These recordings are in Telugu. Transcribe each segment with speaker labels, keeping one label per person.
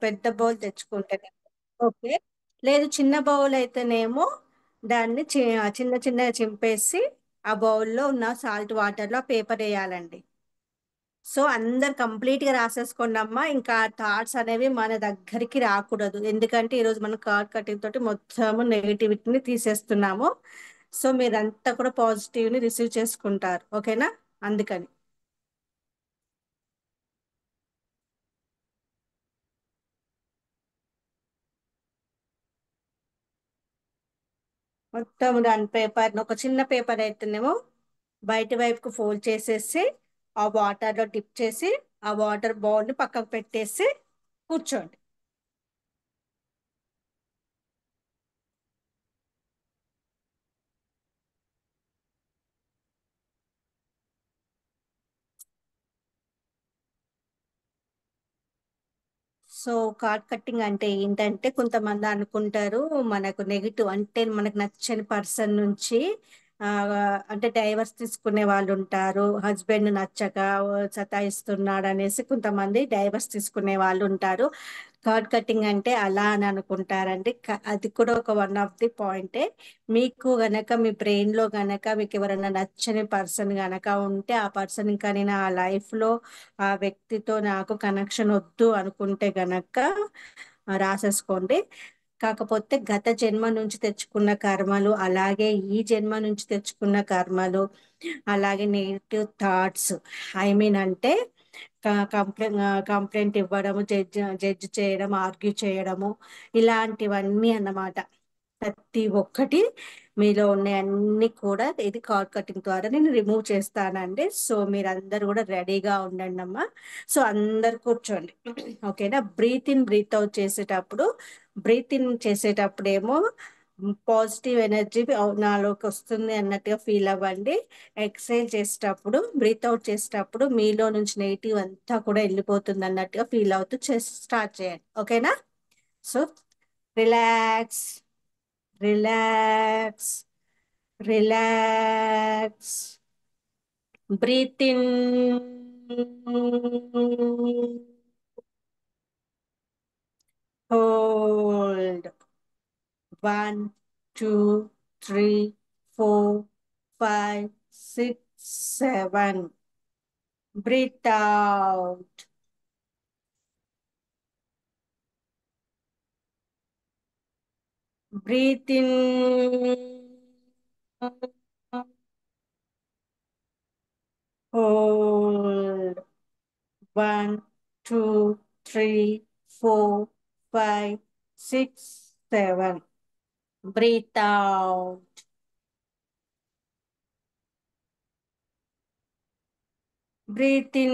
Speaker 1: పెద్ద బౌల్ తెచ్చుకుంటేనే ఓకే. లేదు చిన్న బౌల్ అయితేనేమో దాన్ని చిన్న చిన్నగా చింపేసి ఆ బౌల్లో ఉన్న సాల్ట్ వాటర్లో పేపర్ వేయాలండి. సో అందరు కంప్లీట్ గా రాసేసుకోండి అమ్మా. ఇంకా థాట్స్ అనేవి మన దగ్గరికి రాకూడదు, ఎందుకంటే ఈరోజు మనం కార్డ్ కటింగ్ తోటి మొత్తము నెగిటివిటీని తీసేస్తున్నాము. సో మీరంతా కూడా పాజిటివ్ ని రిసీవ్ చేసుకుంటారు, ఓకేనా? అందుకని మొత్తం దాని పేపర్ ఒక చిన్న పేపర్ అయితేనేమో బయట వైపుకు ఫోల్డ్ చేసేసి ఆ వాటర్ లో డిప్ చేసి ఆ వాటర్ బౌల్ ని పక్కకు పెట్టేసి కూర్చోండి. సో కార్డ్ కట్టింగ్ అంటే ఏంటంటే కొంతమంది అనుకుంటారు మనకు నెగిటివ్ అంటే మనకు నచ్చని పర్సన్ నుంచి ఆ, అంటే డైవర్స్ తీసుకునే వాళ్ళు ఉంటారు. హస్బెండ్ నచ్చక సతాయిస్తున్నాడు అనేసి కొంతమంది డైవర్స్ తీసుకునే వాళ్ళు ఉంటారు. కార్డ్ కటింగ్ అంటే అలా అని అనుకుంటారండి. అది కూడా ఒక వన్ ఆఫ్ ది పాయింటే. మీకు గనక మీ బ్రెయిన్ లో గనక మీకు ఎవరైనా నచ్చని పర్సన్ గనక ఉంటే ఆ పర్సన్ ఇంకా నేను ఆ లైఫ్ లో ఆ వ్యక్తితో నాకు కనెక్షన్ వద్దు అనుకుంటే గనక రాసేసుకోండి. కాకపోతే గత జన్మ నుంచి తెచ్చుకున్న కర్మలు, అలాగే ఈ జన్మ నుంచి తెచ్చుకున్న కర్మలు, అలాగే నెగిటివ్ థాట్స్, ఐ మీన్ అంటే కంప్లైంట్ ఇవ్వడము, జడ్జ్ చేయడం, ఆర్గ్యూ చేయడము, ఇలాంటివన్నీ అన్నమాట. ప్రతి ఒక్కటి మీలో ఉన్న అన్ని కూడా ఇది కార్డ్ కటింగ్ ద్వారా నేను రిమూవ్ చేస్తానండి. సో మీరందరూ కూడా రెడీగా ఉండండి అమ్మా. సో అందరు కూర్చోండి, ఓకేనా? బ్రీత్ ఇన్ బ్రీత్ అవుట్ చేసేటప్పుడు, బ్రీత్ ఇన్ చేసేటప్పుడు ఏమో పాజిటివ్ ఎనర్జీ నాలోకి వస్తుంది అన్నట్టుగా ఫీల్ అవ్వండి. ఎక్సైల్ చేసేటప్పుడు, బ్రీత్ అవుట్ చేసేటప్పుడు మీలో నుంచి నెగిటివ్ అంతా కూడా వెళ్ళిపోతుంది అన్నట్టుగా ఫీల్ అవుతూ స్టార్ట్ చేయండి, ఓకేనా? So relax, relax, relax. Breathe in, hold. 1 2 3 4 5 6 7. Breathe out. Breathe in. Hold. 1 2 3 4 5 6 7. Breathe out. Breathe in.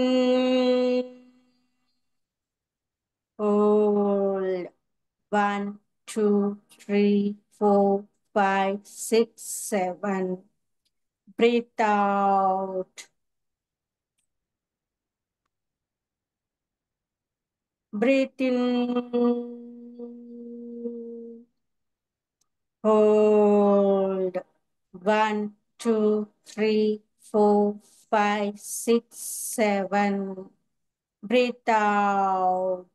Speaker 1: Hold. 1 2 3 4 5 6 7. Breathe out. Breathe in. Hold. 1 2 3 4 5 6 7. Breathe out.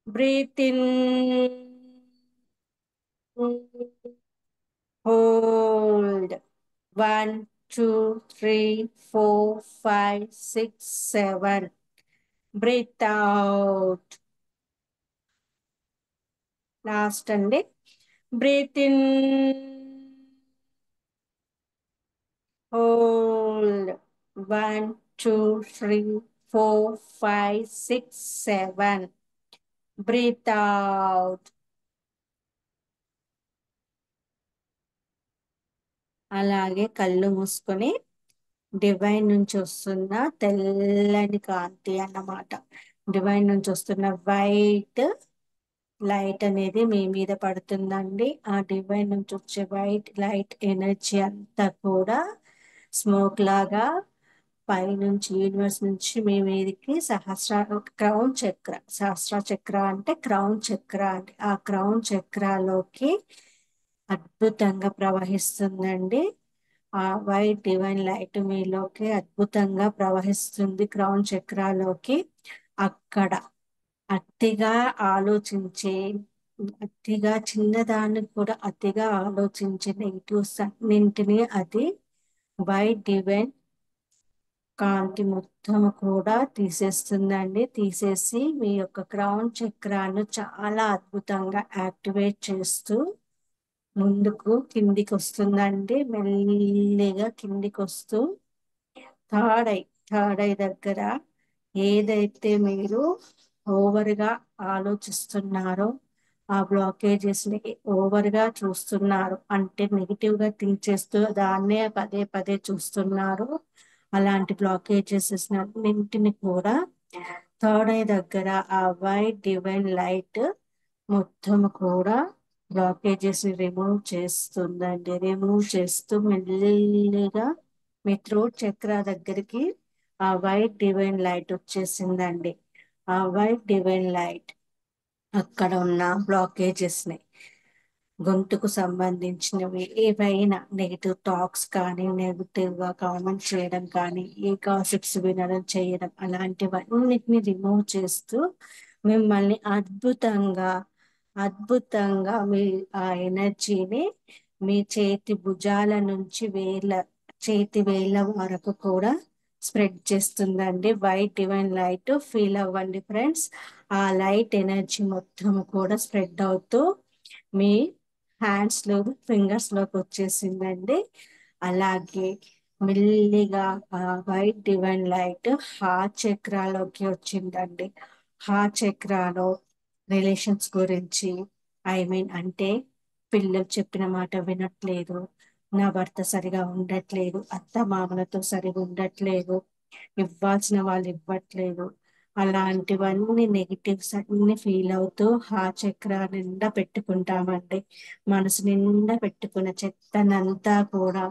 Speaker 1: Breathe in. Hold. 1 2 3 4 5 6 7. Breathe out. Last అండి. Breathe in. Hold. 1 2 3 4 5 6 7. Breathe out. అలాగే కళ్ళు మూసుకొని డివైన్ నుంచి వస్తున్న తెల్లని కాంతి అన్నమాట, డివైన్ నుంచి వస్తున్న వైట్ లైట్ అనేది మీ మీద పడుతుందండి. ఆ డివైన్ నుంచి వచ్చే వైట్ లైట్ ఎనర్జీ అంతా కూడా స్మోక్ లాగా పైనుంచి యూనివర్స్ నుంచి మీ మీదకి క్రౌన్ చక్ర, సహస్ర చక్ర అంటే క్రౌన్ చక్ర అండి, ఆ క్రౌన్ చక్రాలోకి అద్భుతంగా ప్రవహిస్తుందండి. ఆ వైట్ డివైన్ లైట్ మీలోకి అద్భుతంగా ప్రవహిస్తుంది క్రౌన్ చక్రాలోకి. అక్కడ అతిగా ఆలోచించే, అతిగా చిన్నదాన్ని కూడా అతిగా ఆలోచించే నెగిటివ్స్ అన్నింటినీ అది వైట్ డివైన్ కాంతి మొత్తం కూడా తీసేస్తుందండి. తీసేసి మీ యొక్క క్రౌన్ చక్రాన్ని చాలా అద్భుతంగా యాక్టివేట్ చేస్తూ ముందుకు కిందికి వస్తుందండి. మెల్లిగా కిందికి వస్తూ థర్డ్ ఐ థర్డ్ ఐ దగ్గర ఏదైతే మీరు ఓవర్ గా ఆలోచిస్తున్నారో, ఆ బ్లాకేజెస్ ని ఓవర్ గా చూస్తున్నారు అంటే నెగిటివ్ గా థింక్ చేస్తూ దాన్నే పదే పదే చూస్తున్నారు. అలాంటి బ్లాకేజెస్ అన్నింటిని కూడా థర్డ్ ఐ దగ్గర ఆ వైట్ డివైన్ లైట్ మొత్తం కూడా బ్లాకేజెస్ ని రిమూవ్ చేస్తుందండి. రిమూవ్ చేస్తూ మెల్లిగా మీ థ్రోట్ చక్ర దగ్గరికి ఆ వైట్ డివైన్ లైట్ వచ్చేసిందండి. ఆ వైట్ డివైన్ లైట్ అక్కడ ఉన్న బ్లాకేజెస్ ని, గొంతుకు సంబంధించినవి ఏవైనా నెగిటివ్ టాక్స్ కానీ, నెగిటివ్ గా కామెంట్ చేయడం కానీ, ఏ గాసిప్స్ వినడం చేయడం అలాంటివన్నిటిని రిమూవ్ చేస్తూ మిమ్మల్ని అద్భుతంగా అద్భుతంగా మీ ఆ ఎనర్జీని మీ చేతి భుజాల నుంచి చేతి వేళ్ళ వరకు కూడా స్ప్రెడ్ చేస్తుందండి. వైట్ డివైన్ లైట్ ఫీల్ అవ్వండి ఫ్రెండ్స్. ఆ లైట్ ఎనర్జీ మొత్తం కూడా స్ప్రెడ్ అవుతూ మీ హ్యాండ్స్ లో ఫింగర్స్ లోకి వచ్చేసిందండి. అలాగే మెల్లిగా ఆ వైట్ డివైన్ లైట్ హార్ట్ చక్రాలోకి వచ్చిందండి. హార్ట్ చక్రాలో రిలేషన్స్ గురించి, ఐ మీన్ అంటే పిల్లలు చెప్పిన మాట వినట్లేదు, నా భర్త సరిగా ఉండట్లేదు, అత్త మామలతో సరిగా ఉండట్లేదు, ఇవ్వాల్సిన వాళ్ళు ఇవ్వట్లేదు, అలాంటివన్నీ నెగిటివ్స్ అన్ని ఫీల్ అవుతూ ఆ చక్ర నిండా పెట్టుకుంటామండి. మనసు నిండా పెట్టుకున్న చెత్తనంతా కూడా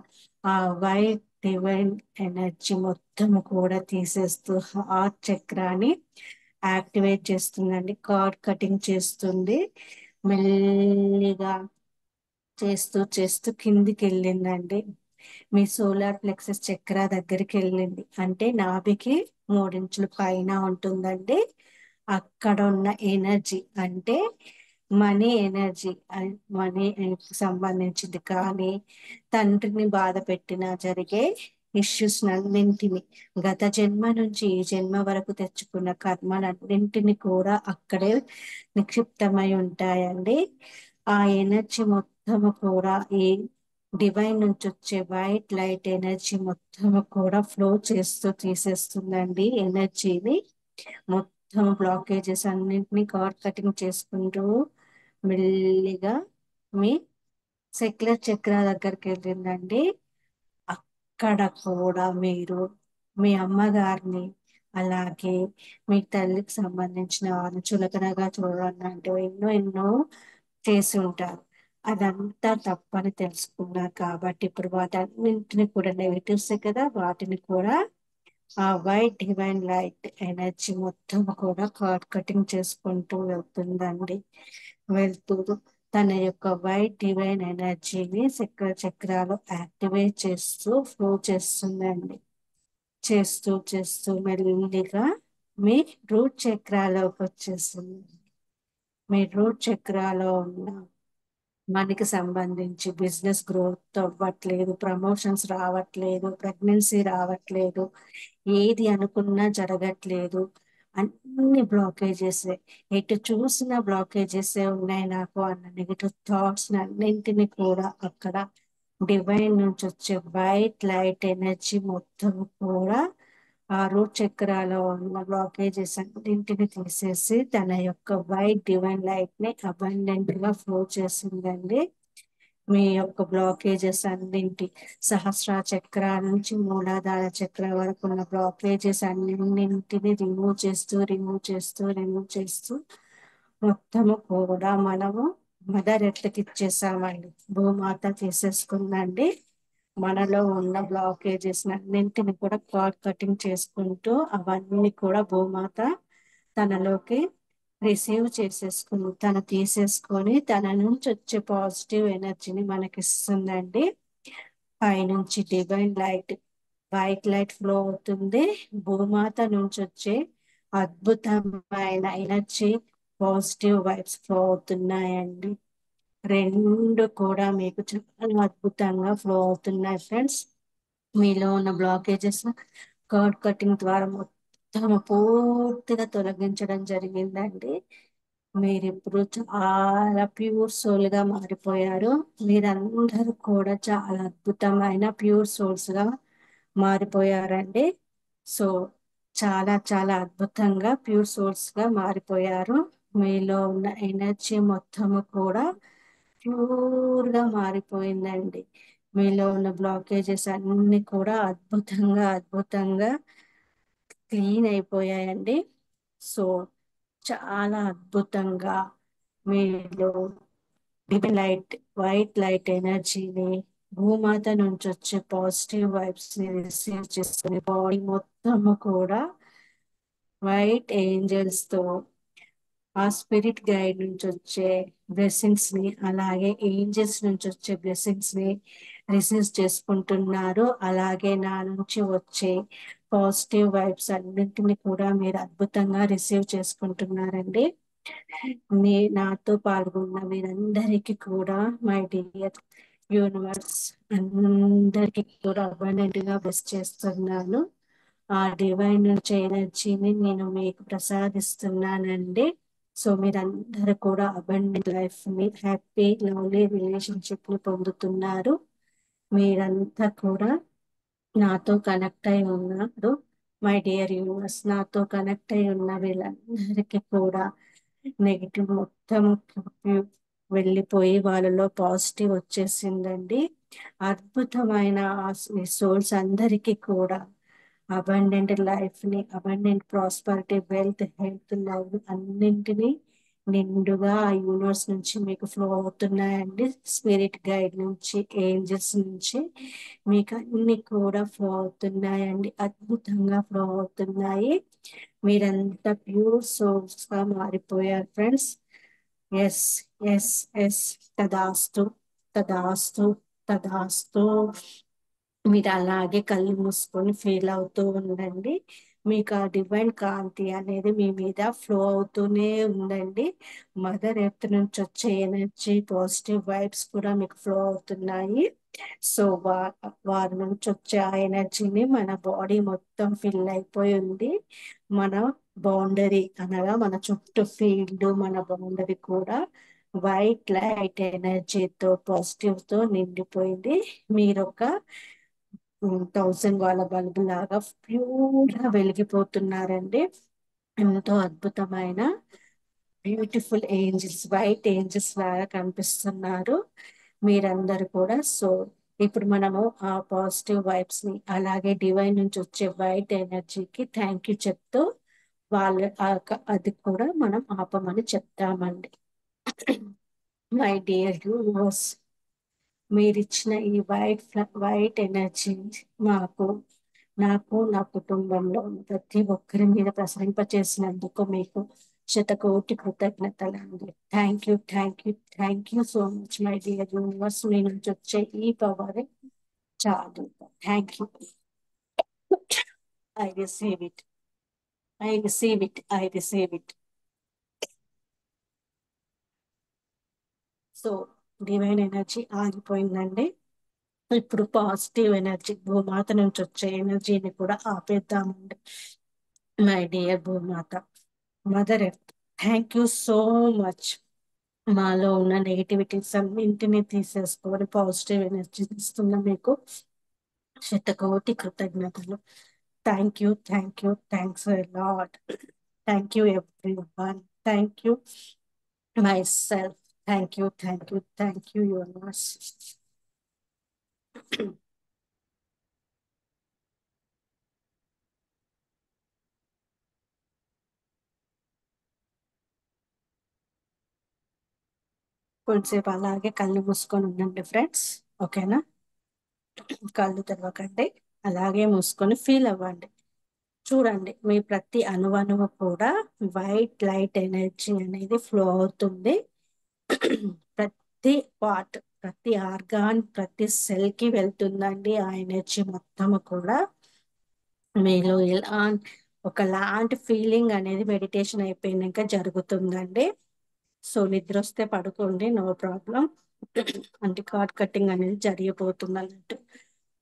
Speaker 1: ఆ వైట్ డివైన్ ఎనర్జీ మొత్తం కూడా తీసేస్తూ హార్ట్ చక్రాన్ని యాక్టివేట్ చేస్తుందండి. కార్డ్ కటింగ్ చేస్తుంది. మెల్లిగా చేస్తూ చేస్తూ కిందికి వెళ్ళిందండి. మీ సోలార్ ప్లెక్సస్ చక్ర దగ్గరికి వెళ్ళింది అంటే నాభికి 3 ఇంచుల పైన ఉంటుందండి. అక్కడ ఉన్న ఎనర్జీ అంటే మనీ ఎనర్జీ, మనీ సంబంధించింది కానీ, తండ్రిని బాధ పెట్టిన జరిగే ఇష్యూస్ అన్నింటిని, గత జన్మ నుంచి ఈ జన్మ వరకు తెచ్చుకున్న కర్మలన్నింటిని కూడా అక్కడే నిక్షిప్తమై ఉంటాయండి. ఆ ఎనర్జీ మొత్తము కూడా ఈ డివైన్ నుంచి వచ్చే వైట్ లైట్ ఎనర్జీ మొత్తం కూడా ఫ్లో చేస్తూ తీసేస్తుందండి. ఎనర్జీని మొత్తం బ్లాకేజెస్ అన్నింటినీ కవర్ కటింగ్ చేసుకుంటూ మెల్లిగా మీ సెక్యులర్ చక్ర దగ్గరికి వెళ్ళిందండి. అక్కడ కూడా మీరు మీ అమ్మగారిని, అలాగే మీ తల్లికి సంబంధించిన వారిని చులకనగా చూడడం లాంటివి ఎన్నో ఎన్నో చేసి ఉంటారు. అదంతా తప్పని తెలుసుకున్నారు కాబట్టి ఇప్పుడు వాటన్నింటిని కూడా నెగిటివ్స్ కదా, వాటిని కూడా ఆ వైట్ డివైన్ లైట్ ఎనర్జీ మొత్తం కూడా కార్డ్ కటింగ్ చేసుకుంటూ వెళ్తుందండి. వెళ్తూ తన యొక్క వైట్ డివైన్ ఎనర్జీని చక్రాలు యాక్టివేట్ చేస్తూ ఫ్లో చేస్తుందండి. చేస్తూ చేస్తూ మెల్లిగా మీ రూట్ చక్రాలోకి వచ్చేస్తుంది. మీ రూట్ చక్రాలో ఉన్న మనకి సంబంధించి బిజినెస్ గ్రోత్ అవ్వట్లేదు, ప్రమోషన్స్ రావట్లేదు, ప్రెగ్నెన్సీ రావట్లేదు, ఏది అనుకున్నా జరగట్లేదు, అన్ని బ్లాకేజెస్, ఎటు చూసిన బ్లాకేజెస్ ఉన్నాయి నాకు అన్న నెగిటివ్ థాట్స్ అన్నింటినీ కూడా అక్కడ డివైన్ నుంచి వచ్చే వైట్ లైట్ ఎనర్జీ మొత్తం కూడా ఆ రూట్ చక్రాలో ఉన్న బ్లాకేజెస్ అన్నింటిని తీసేసి తన యొక్క వైట్ డివైన్ లైట్ ని అబండెంట్ గా ఫ్లో చేసిందండి. మీ యొక్క బ్లాకేజెస్ అన్నింటి, సహస్ర చక్ర నుంచి మూలాధార చక్ర వరకు ఉన్న బ్లాకేజెస్ అన్నింటిని రిమూవ్ చేస్తూ రిమూవ్ చేస్తూ రిమూవ్ చేస్తూ మొత్తము కూడా మనము మదర్ ఎర్త్కి ఇచ్చేసామండి. భూమాత తీసేసుకుందండి. మనలో ఉన్న బ్లాకేజెస్ అన్నింటిని కూడా కార్డ్ కటింగ్ చేసుకుంటూ అవన్నీ కూడా భూమాత తనలోకి రిసీవ్ చేసేసుకుని, తను తీసేసుకొని తన నుంచి వచ్చే పాజిటివ్ ఎనర్జీని మనకి ఇస్తుందండి. పైనుంచి divine light, white light flow అవుతుంది. భూమాత నుంచి వచ్చే అద్భుతమైన ఎనర్జీ, పాజిటివ్ వైబ్స్ ఫ్లో అవుతున్నాయండి. రెండు కూడా మీకు చాలా అద్భుతంగా ఫ్లో అవుతున్నాయి ఫ్రెండ్స్. మీలో ఉన్న బ్లాకేజెస్ కర్డ్ కటింగ్ ద్వారా మొత్తం పూర్తిగా తొలగించడం జరిగిందండి. మీరు ఇప్పుడు చాలా ప్యూర్ సోల్ గా మారిపోయారు. మీరందరూ కూడా చాలా అద్భుతమైన ప్యూర్ సోల్స్ గా మారిపోయారండి. సో చాలా చాలా అద్భుతంగా ప్యూర్ సోల్స్ గా మారిపోయారు. మీలో ఉన్న ఎనర్జీ మొత్తము కూడా ప్యూర్ గా మారిపోయిందండి. మీలో ఉన్న బ్లాకేజెస్ అన్ని కూడా అద్భుతంగా అద్భుతంగా క్లీన్ అయిపోయాయండి. సో చాలా అద్భుతంగా మీలో డివైన్ లైట్, వైట్ లైట్ ఎనర్జీని, భూమాత నుంచి వచ్చే పాజిటివ్ వైబ్స్ ని రిసీవ్ చేసుకుని బాడీ మొత్తము కూడా వైట్ ఏంజల్స్ తో, ఆ స్పిరిట్ గైడ్ నుంచి వచ్చే బ్లెస్సింగ్స్ ని, అలాగే ఏంజల్స్ నుంచి వచ్చే బ్లెస్సింగ్స్ ని రిసీవ్ చేసుకుంటున్నారు. అలాగే నా నుంచి వచ్చే పాజిటివ్ వైబ్స్ అన్నింటిని కూడా మీరు అద్భుతంగా రిసీవ్ చేసుకుంటున్నారండి. నాతో పాల్గొన్న మీరందరికీ కూడా మై డియర్ యూనివర్స్ అందరికీ కూడా అబండెంట్ గా బ్లెస్ చేస్తున్నాను. ఆ డివైన్ నుంచి ఎనర్జీని నేను మీకు ప్రసాదిస్తున్నానండి. సో మీరందరూ కూడా అబండెంట్ లైఫ్ ని, హ్యాపీ లవ్లీ రిలేషన్షిప్ ని పొందుతున్నారు. మీరంతా కూడా నాతో కనెక్ట్ అయి ఉన్నారు. మై డియర్ యూనివర్స్, నాతో కనెక్ట్ అయి ఉన్న వీళ్ళందరికీ కూడా నెగిటివ్ మొత్తం వెళ్ళిపోయి వాళ్ళలో పాజిటివ్ వచ్చేసిందండి. అద్భుతమైన సోల్స్ అందరికీ కూడా అబండెంట్ లైఫ్ ని, abundant prosperity, wealth, health, love అన్నింటినీ నిండుగా ఆ యూనివర్స్ నుంచి మీకు ఫ్లో అవుతున్నాయండి. స్పిరిట్ గైడ్ నుంచి, ఏంజల్స్ నుంచి మీకు అన్ని కూడా ఫ్లో అవుతున్నాయండి. అద్భుతంగా ఫ్లో అవుతున్నాయి. మీరంతా ప్యూర్ సోల్స్ గా మారిపోయారు ఫ్రెండ్స్. Yes, yes, yes. తదాస్తు, తదాస్తు, తదాస్తు. మీరు అలాగే కళ్ళు మూసుకొని ఫీల్ అవుతూ ఉండండి. మీకు ఆ డివైన్ కాంతి అనేది మీ మీద ఫ్లో అవుతూనే ఉందండి. మదర్ ఎర్త్ నుంచి వచ్చే ఎనర్జీ, పాజిటివ్ వైబ్స్ కూడా మీకు ఫ్లో అవుతున్నాయి. సో వారి నుంచి వచ్చే ఆ ఎనర్జీని మన బాడీ మొత్తం ఫిల్ అయిపోయి ఉంది. మన బౌండరీ అనగా మన చుట్టూ ఫీల్డ్, మన బౌండరీ కూడా వైట్ లైట్ ఎనర్జీతో, పాజిటివ్ తో నిండిపోయింది. మీరు ఒక 1000 వాళ్ళ బల్బు లాగా ప్యూర్ గా వెలిగిపోతున్నారండి. ఎంతో అద్భుతమైన బ్యూటిఫుల్ ఏంజల్స్, వైట్ ఏంజల్స్ లాగా కనిపిస్తున్నారు మీరందరూ కూడా. సో ఇప్పుడు మనము ఆ పాజిటివ్ వైబ్స్ ని, అలాగే డివైన్ నుంచి వచ్చే వైట్ ఎనర్జీకి థ్యాంక్ యూ చెప్తూ అది కూడా మనం ఆపమని చెప్తామండి. మై డియర్ యూనివర్స్, మీరిచ్చిన ఈ వైట్ ఎనర్జీ మాకు, నాకు, నా కుటుంబంలో ఉన్న ప్రతి ఒక్కరి మీద ప్రసరింపచేసినందుకు మీకు శతకోటి కృతజ్ఞతలండి. Thank you, thank you, thank you so much my dear universe. మీ నుంచి వచ్చే ఈ పవర్ చాలు. Thank you. I receive it, I receive it, I receive it. So divine energy ఆగిపోయిందండి. ఇప్పుడు పాజిటివ్ ఎనర్జీ, భూమాత నుంచి వచ్చే ఎనర్జీని కూడా ఆపేద్దామండి. మై డియర్ భూమాత, mother earth, thank you so much. మాలో ఉన్న నెగిటివిటీస్ అన్నింటినీ తీసేసుకొని పాజిటివ్ ఎనర్జీ ఇస్తున్న మీకు శతకోటి కృతజ్ఞతలు. Thank you, thank you, thanks lot. Thank you every one. Thank you my self. Thank you, thank you, thank you universe. కొంతసేపు అలాగే కళ్ళు మూసుకొని ఉండండి ఫ్రెండ్స్. ఓకేనా? కళ్ళు తెరవకండి, అలాగే మూసుకొని ఫీల్ అవ్వండి. చూడండి, మీ ప్రతి అణువణువు కూడా వైట్ లైట్ ఎనర్జీ అనేది ఫ్లో అవుతుంది. ప్రతి పార్ట్, ప్రతి ఆర్గాన్, ప్రతి సెల్ కి వెళ్తుందండి ఆ ఎనర్జీ మొత్తము కూడా. మీలో ఎలా ఒకలాంటి ఫీలింగ్ అనేది మెడిటేషన్ అయిపోయినాక జరుగుతుందండి. సో నిద్ర వస్తే పడుకోండి, నో ప్రాబ్లం. అంటే కార్డ్ కట్టింగ్ అనేది జరిగిపోతుంది అన్నట్టు.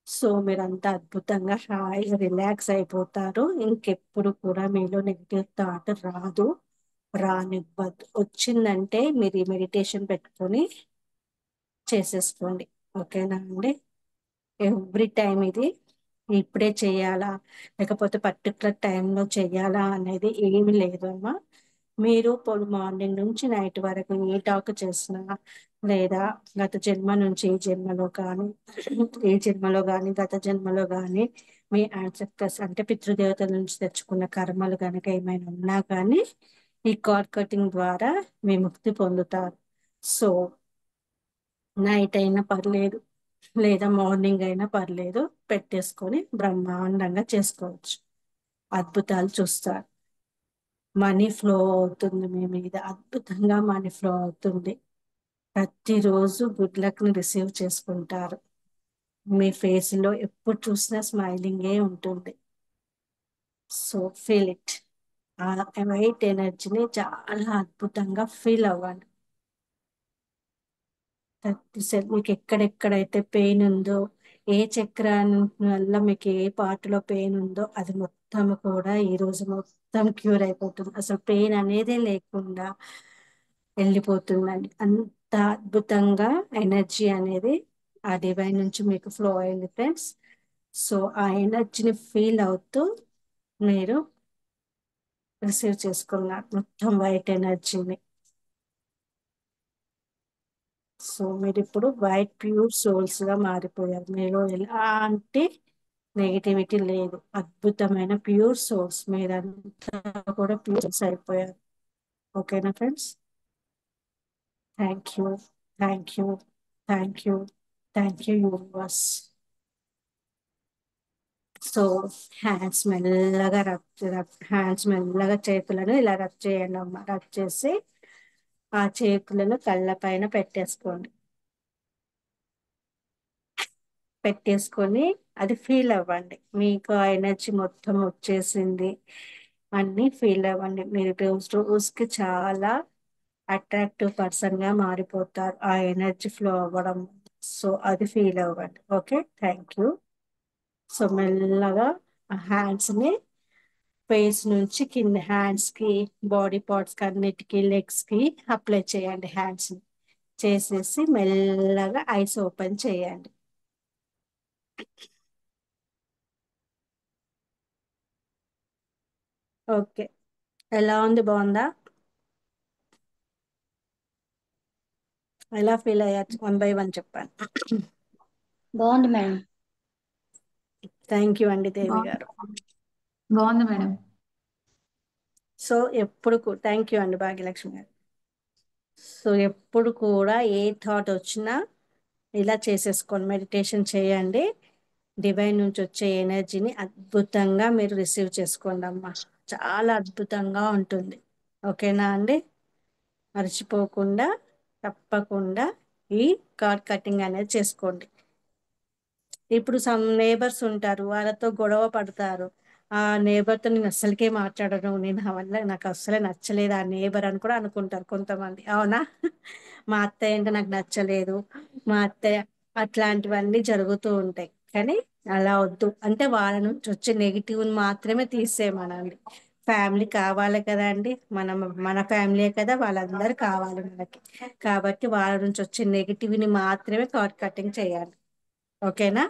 Speaker 1: సో మీరంతా అద్భుతంగా హాయిగా రిలాక్స్ అయిపోతారు. ఇంకెప్పుడు కూడా మీలో నెగిటివ్ థాట్ రాదు, రానివ్వద్దు. వచ్చిందంటే మీరు ఈ మెడిటేషన్ పెట్టుకొని చేసేసుకోండి. ఓకేనా అండి? ఎవ్రీ టైం ఇది ఇప్పుడే చేయాలా, లేకపోతే పర్టికులర్ టైంలో చేయాలా అనేది ఏమి లేదు అమ్మా. మీరు పొడి మార్నింగ్ నుంచి నైట్ వరకు ఏ టాక్ చేసినా, లేదా గత జన్మ నుంచి ఈ జన్మలో కానీ, ఏ జన్మలో కానీ గత జన్మలో కానీ మీ యాన్సెస్టర్స్ అంటే పితృదేవతల నుంచి తెచ్చుకున్న కర్మలు కనుక ఏమైనా ఉన్నా కానీ ఈ కార్డ్ కటింగ్ ద్వారా మీ ముక్తి పొందుతారు. సో నైట్ అయినా పర్లేదు, లేదా మార్నింగ్ అయినా పర్లేదు, పెట్టేసుకొని బ్రహ్మాండంగా చేసుకోవచ్చు. అద్భుతాలు చూస్తారు. మనీ ఫ్లో అవుతుంది మీ మీద, అద్భుతంగా మనీ ఫ్లో అవుతుంది. ప్రతిరోజు గుడ్ లక్ ని రిసీవ్ చేసుకుంటారు. మీ ఫేస్ లో ఎప్పుడు చూసినా స్మైలింగే ఉంటుంది. So feel it. ఆ వైట్ ఎనర్జీని చాలా అద్భుతంగా ఫీల్ అవ్వండి. మీకు ఎక్కడెక్కడైతే పెయిన్ ఉందో, ఏ చక్రం వల్ల మీకు ఏ పార్ట్ లో పెయిన్ ఉందో అది మొత్తం కూడా ఈ రోజు మొత్తం క్యూర్ అయిపోతుంది. అసలు పెయిన్ అనేదే లేకుండా వెళ్ళిపోతుందండి. అంత అద్భుతంగా ఎనర్జీ అనేది ఆ డివైన్ నుంచి మీకు ఫ్లో అయింది ఫ్రెండ్స్. సో ఆ ఎనర్జీని ఫీల్ అవుతూ మీరు రిసీవ్ చేసుకున్నారు మొత్తం వైట్ ఎనర్జీని. సో మీరు ఇప్పుడు వైట్ ప్యూర్ సోల్స్ గా మారిపోయారు. మీరు ఎలాంటి నెగిటివిటీ లేదు, అద్భుతమైన ప్యూర్ సోల్స్. మీరంతా కూడా ప్యూర్స్ అయిపోయారు. ఓకేనా friends? Thank you, thank you, thank you, thank you universe. So hands మెల్లగా హ్యాండ్స్ మెల్లగా చేతులను ఇలా రబ్ చేయండి అమ్మ. రబ్ చేసి ఆ చేతులను కళ్ళ పైన పెట్టేసుకోండి. పెట్టేసుకొని అది ఫీల్ అవ్వండి. మీకు ఆ ఎనర్జీ మొత్తం వచ్చేసింది అన్ని ఫీల్ అవ్వండి. మీరు రోజు రోజుకి చాలా అట్రాక్టివ్ పర్సన్ గా మారిపోతారు ఆ ఎనర్జీ ఫ్లో అవ్వడం. సో అది ఫీల్ అవ్వండి. Okay, thank you. సో మెల్లగా ఆ హ్యాండ్స్ ని ఫేస్ నుంచి కింద హ్యాండ్స్ కి, బాడీ పార్ట్స్ కి అన్నిటికీ, లెగ్స్ కి అప్లై చేయండి. హ్యాండ్స్ ని చేసేసి మెల్లగా ఐస్ ఓపెన్ చేయండి. ఓకే, ఎలా ఉంది? బాగుందా? ఎలా ఫీల్ అయ్యారు? వన్ బై వన్ చెప్పాను.
Speaker 2: బాగుంది మేడం.
Speaker 1: థ్యాంక్ యూ అండి దేవి గారు.
Speaker 2: బాగుంది మేడం.
Speaker 1: సో ఎప్పుడు థ్యాంక్ యూ అండి భాగ్యలక్ష్మి గారు. సో ఎప్పుడు కూడా ఏ థాట్ వచ్చినా ఇలా చేసేసుకోండి, మెడిటేషన్ చేయండి. డివైన్ నుంచి వచ్చే ఎనర్జీని అద్భుతంగా మీరు రిసీవ్ చేసుకోండి అమ్మా. చాలా అద్భుతంగా ఉంటుంది. ఓకేనా అండి? మర్చిపోకుండా తప్పకుండా ఈ కార్డ్ కటింగ్ అనేది చేసుకోండి. ఇప్పుడు సమ్ నేబర్స్ ఉంటారు, వాళ్ళతో గొడవ పడతారు. ఆ నేబర్ తో నేను అస్సలకే మాట్లాడను, నేను ఆ వల్ల నాకు అస్సలే నచ్చలేదు ఆ నేబర్ అని కూడా అనుకుంటారు కొంతమంది. అవునా? మా అత్తయ్య అంటే నాకు నచ్చలేదు, మా అత్తయ్య, అట్లాంటివన్నీ జరుగుతూ ఉంటాయి. కానీ అలా వద్దు. అంటే వాళ్ళ నుంచి వచ్చే నెగిటివ్ మాత్రమే తీసేయమనండి. ఫ్యామిలీ కావాలి కదా అండి, మనం మన ఫ్యామిలీ కదా, వాళ్ళందరూ కావాలి మనకి. కాబట్టి వాళ్ళ నుంచి వచ్చే నెగిటివ్ ని మాత్రమే కట్ కటింగ్ చేయాలి. ఓకేనా?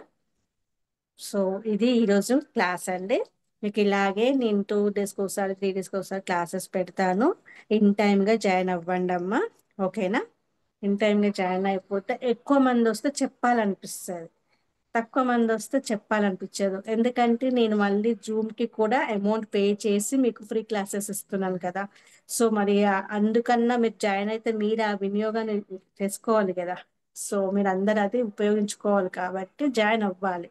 Speaker 1: సో ఇది ఈరోజు క్లాస్ అండి. మీకు ఇలాగే నేను 2 డేస్కి ఒకసారి, 3 డేస్కి ఒకసారి క్లాసెస్ పెడతాను. ఇన్ టైమ్గా జాయిన్ అవ్వండి అమ్మా. ఓకేనా? ఇన్ టైమ్గా జాయిన్ అయిపోతే ఎక్కువ మంది వస్తే చెప్పాలనిపిస్తుంది, తక్కువ మంది వస్తే చెప్పాలనిపించదు. ఎందుకంటే నేను మళ్ళీ జూమ్కి కూడా అమౌంట్ పే చేసి మీకు ఫ్రీ క్లాసెస్ ఇస్తున్నాను కదా. సో మరి అందుకన్నా మీరు జాయిన్ అయితే మీరు ఆ వినియోగాన్ని చేసుకోవాలి కదా. సో మీరు అందరు అది ఉపయోగించుకోవాలి కాబట్టి జాయిన్ అవ్వాలి.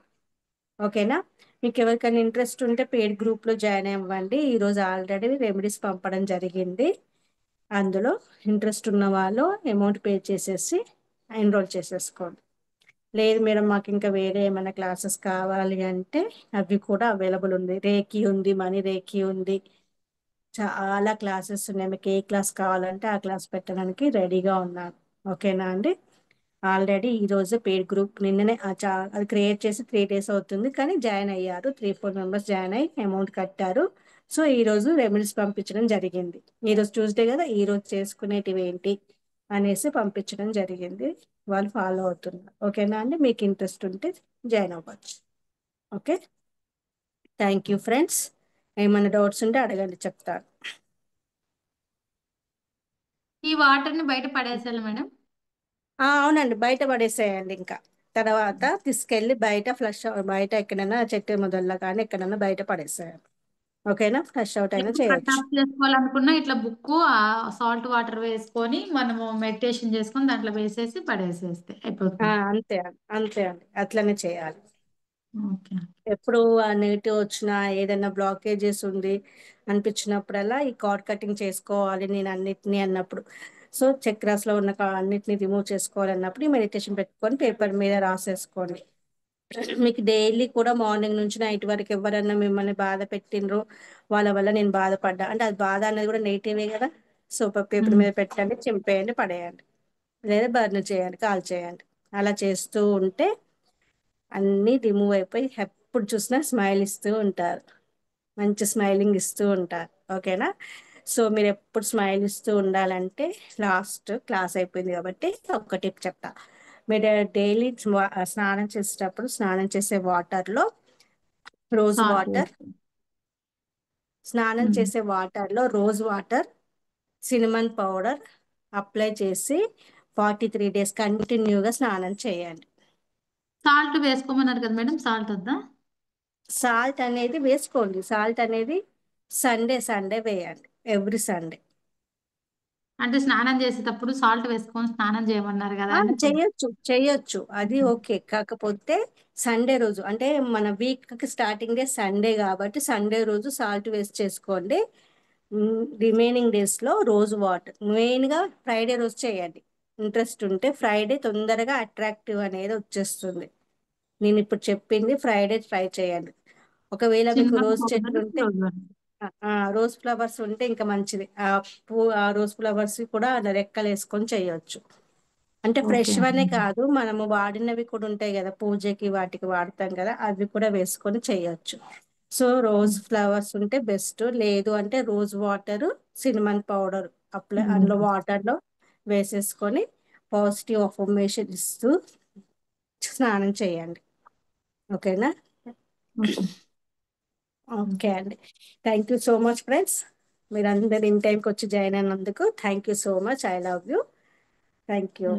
Speaker 1: ఓకేనా? మీకు ఎవరికైనా ఇంట్రెస్ట్ ఉంటే పెయిడ్ గ్రూప్లో జాయిన్ అవ్వండి. ఈరోజు ఆల్రెడీ రెమెడీస్ పంపడం జరిగింది. అందులో ఇంట్రెస్ట్ ఉన్న వాళ్ళు అమౌంట్ పే చేసేసి ఎన్రోల్ చేసేసుకోండి. లేదు మేడం మాకు ఇంకా వేరే ఏమైనా క్లాసెస్ కావాలి అంటే అవి కూడా అవైలబుల్ ఉంది. రేకి ఉంది, మనీ రేకి ఉంది, చాలా క్లాసెస్ ఉన్నాయి. మీకు ఏ క్లాస్ కావాలంటే ఆ క్లాస్ పెట్టడానికి రెడీగా ఉన్నాను. ఓకేనా అండి? ఆల్రెడీ ఈరోజు పేడ్ గ్రూప్ నిన్ననే అది క్రియేట్ చేసి 3 days అవుతుంది, కానీ జాయిన్ అయ్యారు. 3-4 మెంబర్స్ జాయిన్ అయ్యి అమౌంట్ కట్టారు. సో ఈరోజు రెమెడీస్ పంపించడం జరిగింది. ఈరోజు ట్యూస్డే కదా, ఈరోజు చేసుకునేటివి ఏంటి అనేసి పంపించడం జరిగింది. వాళ్ళు ఫాలో అవుతున్నారు. ఓకేనా అండి? మీకు ఇంట్రెస్ట్ ఉంటే జాయిన్ అవ్వచ్చు. Okay, thank you friends. ఏమైనా డౌట్స్ ఉంటే అడగండి, చెప్తాను.
Speaker 2: ఈ వాటర్ ని బయట పడేసాలి మేడం?
Speaker 1: అవునండి, బయట పడేసేయండి. ఇంకా తర్వాత తీసుకెళ్ళి బయట బయట ఎక్కడైనా చెట్టు మొదల్లో కానీ ఎక్కడైనా బయట పడేసేయండి. ఓకేనా? ఫ్లష్ అవుట్ అయినా
Speaker 2: ఎప్పుడు కట్
Speaker 1: చేయొచ్చు.
Speaker 2: ఆఫ్ చేసుకోవాలనుకున్నా ఇట్లా బుక్ సాల్ట్ వాటర్ వేసుకొని మనము మెడిటేషన్ చేసుకొని దాంట్లో వేసేసి పడేసేస్తే అయిపోతుంది.
Speaker 1: అంతే అండి, అంతే అండి, అట్లనే చేయాలి.
Speaker 2: ఓకే.
Speaker 1: ఎప్పుడు ఆ నెగిటివ్ వచ్చినా, ఏదైనా బ్లాకేజెస్ ఉంది అనిపించినప్పుడల్లా ఈ కార్డ్ కటింగ్ చేసుకోవాలి నేను అన్నిటినీ అన్నప్పుడు, సో చక్రాస్లో ఉన్న అన్నిటిని రిమూవ్ చేసుకోవాలి అన్నప్పుడు ఈ మెడిటేషన్ పెట్టుకొని పేపర్ మీద రాసేసుకోండి. మీకు డైలీ కూడా మార్నింగ్ నుంచి నైట్ వరకు ఎవరన్నా మిమ్మల్ని బాధ పెట్టినరు, వాళ్ళ వల్ల నేను బాధపడ్డా అంటే అది బాధ అనేది కూడా నెగిటివే కదా. సో పేపర్
Speaker 2: ఉమ్.
Speaker 1: మీద పెట్టండి, చింపేయండి, పడేయండి, లేదా బర్న్ చేయండి, కాల్ చేయండి. అలా చేస్తూ ఉంటే అన్నీ రిమూవ్ అయిపోయి ఎప్పుడు చూసినా స్మైల్ ఇస్తూ ఉంటారు, మంచి స్మైలింగ్ ఇస్తూ ఉంటారు. ఓకేనా? సో మీరు ఎప్పుడు స్మైల్ ఇస్తూ ఉండాలంటే, లాస్ట్ క్లాస్ అయిపోయింది కాబట్టి ఒక టిప్ చెప్తా. మీరు డైలీ స్నానం చేసేటప్పుడు స్నానం చేసే వాటర్లో రోజ్
Speaker 2: సాల్ట్
Speaker 1: వాటర్,
Speaker 2: వేసుకో.
Speaker 1: స్నానం
Speaker 2: ఉమ్.
Speaker 1: చేసే వాటర్లో rose water, cinnamon powder apply చేసి 43 days కంటిన్యూగా స్నానం చేయండి.
Speaker 2: సాల్ట్ వేసుకోమన్నారు కదా మేడం, సాల్ట్ వద్దా?
Speaker 1: సాల్ట్ అనేది వేసుకోండి. సాల్ట్ అనేది సండే సండే వేయండి, ఎవ్రీ సండే.
Speaker 2: అంటే స్నానం చేసేటప్పుడు సాల్ట్ వేసుకొని స్నానం చేయమన్నారు కదా అని
Speaker 1: చెయ్యొచ్చు, చెయ్యొచ్చు, అది ఓకే. కాకపోతే సండే రోజు అంటే మన వీక్ కి స్టార్టింగ్ డే సండే కాబట్టి సండే రోజు సాల్ట్ వేస్ట్ చేసుకోండి. రిమైనింగ్ డేస్ లో రోజు వాటర్, మెయిన్ గా ఫ్రైడే రోజు చేయండి. ఇంట్రెస్ట్ ఉంటే ఫ్రైడే తొందరగా అట్రాక్టివ్ అనేది వచ్చేస్తుంది. నేను ఇప్పుడు చెప్పింది ఫ్రైడే ట్రై చేయండి. ఒకవేళ మీకు
Speaker 2: చిన్న
Speaker 1: రోజ్ చెట్లు
Speaker 2: పౌడర్
Speaker 1: ఉంటే, రోజ్ ఫ్లవర్స్ ఉంటే ఇంకా మంచిది. ఆ రోజ్ ఫ్లవర్స్ కూడా అలా రెక్కలు వేసుకొని చేయొచ్చు. అంటే ఫ్రెష్
Speaker 2: ఓకే.
Speaker 1: వనే కాదు, మనము వాడినవి కూడా ఉంటాయి కదా, పూజకి వాటికి వాడతాం కదా, అవి కూడా వేసుకొని చేయొచ్చు. సో రోజ్ ఫ్లవర్స్ ఉంటే బెస్ట్, లేదు అంటే rose water, cinnamon powder apply అందులో వాటర్లో వేసేసుకొని పాజిటివ్ అఫర్మేషన్ ఇస్తూ స్నానం చేయండి. ఓకేనా?
Speaker 2: ఓకే.
Speaker 1: ఓకే అండి, thank you so much friends. మీరు అందరు ఇన్ టైంకి వచ్చి జాయిన్ అయినందుకు thank you so much. I love you. Thank you.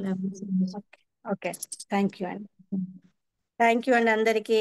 Speaker 1: Okay, okay, thank you అండి. థ్యాంక్ యూ అండి అందరికీ.